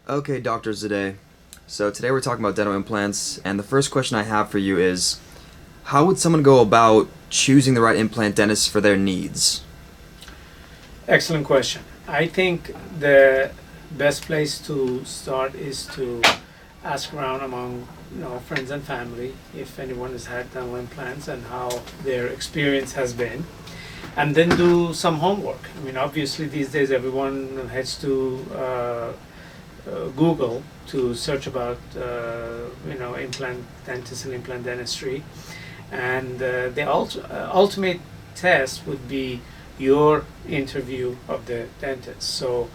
Okay, Dr. Zadeh. So today we're talking about dental implants, and the first question I have for you is, how would someone go about choosing the right implant dentist for their needs? Excellent question. I think the best place to start is to ask around among friends and family if anyone has had dental implants and how their experience has been, and then do some homework. I mean, obviously these days everyone heads to Google to search about implant dentists and implant dentistry, and the ultimate test would be your interview of the dentist. So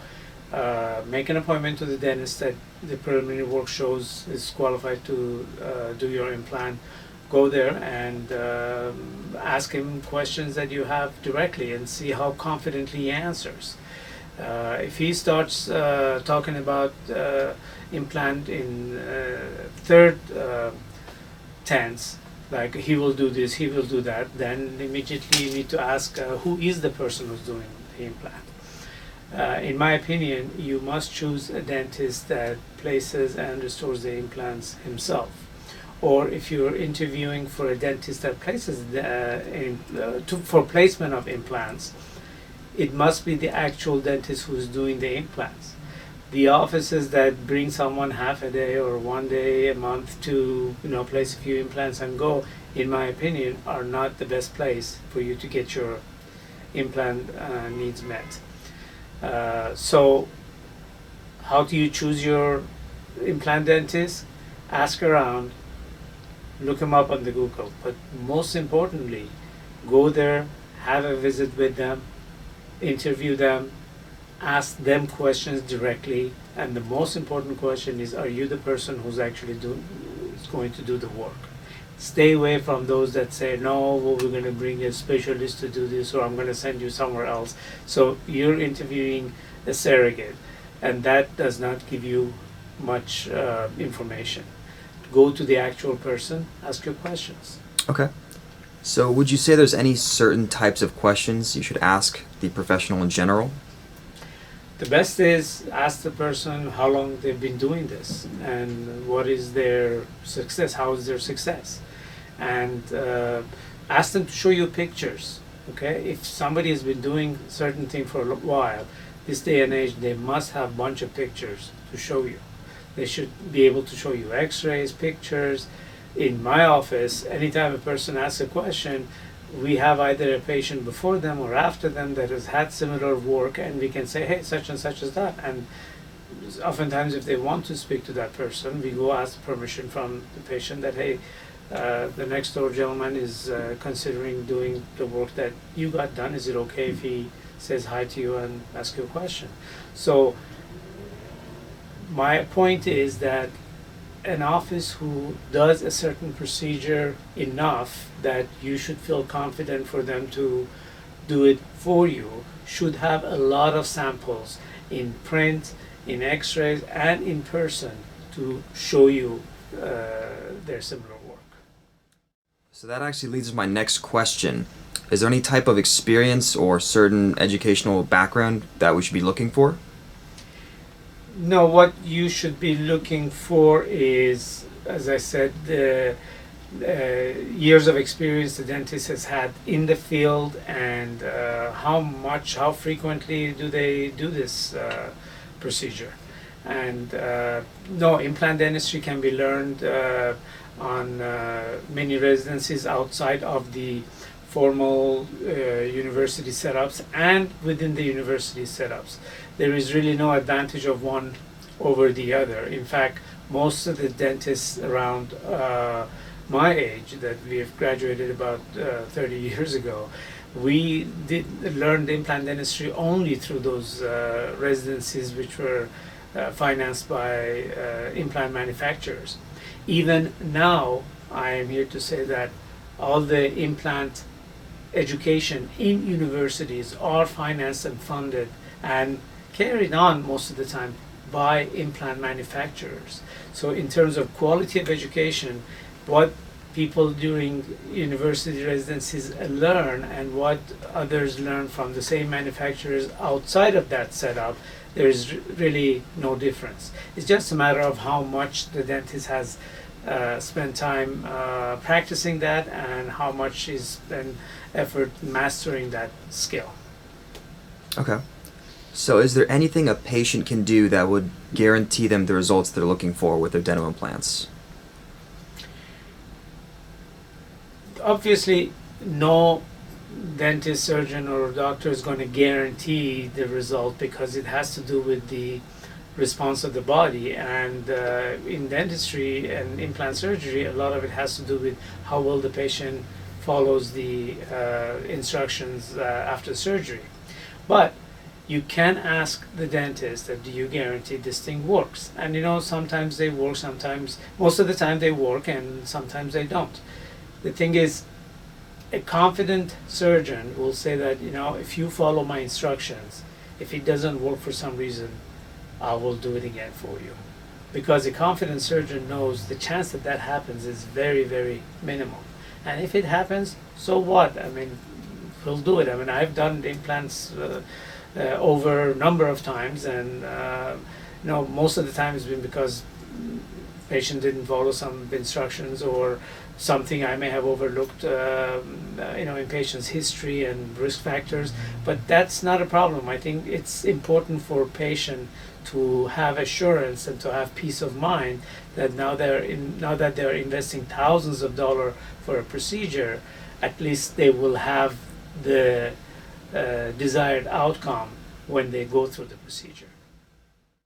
make an appointment to the dentist that the preliminary work shows is qualified to do your implant. Go there and ask him questions that you have directly and see how confidently he answers. If he starts talking about implant in third tense, like he will do this, he will do that, then immediately you need to ask who is the person who's doing the implant. In my opinion, you must choose a dentist that places and restores the implants himself. Or if you're interviewing for a dentist that places for placement of implants, it must be the actual dentist who's doing the implants. The offices that bring someone half a day or one day a month to place a few implants and go, in my opinion, are not the best place for you to get your implant needs met. So how do you choose your implant dentist? Ask around, look them up on the Google, but most importantly, go there, have a visit with them, interview them, ask them questions directly, and the most important question is, are you the person who's actually is going to do the work? Stay away from those that say, no, well, we're going to bring a specialist to do this, or I'm going to send you somewhere else. So you're interviewing a surrogate, and that does not give you much information. Go to the actual person, ask your questions. Okay. So would you say there's any certain types of questions you should ask the professional in general? The best is ask the person how long they've been doing this and what is their success, how is their success, and ask them to show you pictures. Okay, if somebody has been doing certain thing for a while, this day and age, they must have a bunch of pictures to show you. They should be able to show you x-rays, pictures. In my office, anytime a person asks a question, we have either a patient before them or after them that has had similar work, and we can say, hey, such and such is that. And oftentimes, if they want to speak to that person, we go ask permission from the patient that, hey, the next door gentleman is considering doing the work that you got done. Is it okay if he says hi to you and asks you a question? So my point is that an office who does a certain procedure enough that you should feel confident for them to do it for you should have a lot of samples in print, in x-rays, and in person to show you their similar work. So that actually leads to my next question. Is there any type of experience or certain educational background that we should be looking for? No, what you should be looking for is, as I said, the years of experience the dentist has had in the field, and how frequently do they do this procedure. And no, implant dentistry can be learned on many residencies outside of the formal university setups and within the university setups. There is really no advantage of one over the other. In fact, most of the dentists around my age that we have graduated about 30 years ago, we did learn the implant dentistry only through those residencies which were financed by implant manufacturers. Even now, I am here to say that all the implant education in universities are financed and funded and carried on most of the time by implant manufacturers. So in terms of quality of education, what people during university residencies learn and what others learn from the same manufacturers outside of that setup, there is really no difference. It's just a matter of how much the dentist has spent time practicing that and how much is spent effort mastering that skill. Okay. So is there anything a patient can do that would guarantee them the results they're looking for with their dental implants? Obviously, no dentist, surgeon, or doctor is going to guarantee the result because it has to do with the response of the body. And in dentistry and implant surgery, a lot of it has to do with how well the patient follows the instructions after surgery. But you can ask the dentist that, do you guarantee this thing works? And sometimes they work, sometimes, most of the time they work, and sometimes they don't. The thing is, a confident surgeon will say that, if you follow my instructions, if it doesn't work for some reason, I will do it again for you. Because a confident surgeon knows the chance that that happens is very, very minimal. And if it happens, so what? I mean, we'll do it. I mean, I've done implants over a number of times, and most of the time it's been because patient didn't follow some instructions or something I may have overlooked, in patient's history and risk factors. But that's not a problem. I think it's important for patient to have assurance and to have peace of mind that now that they're investing thousands of dollars for a procedure, at least they will have the desired outcome when they go through the procedure.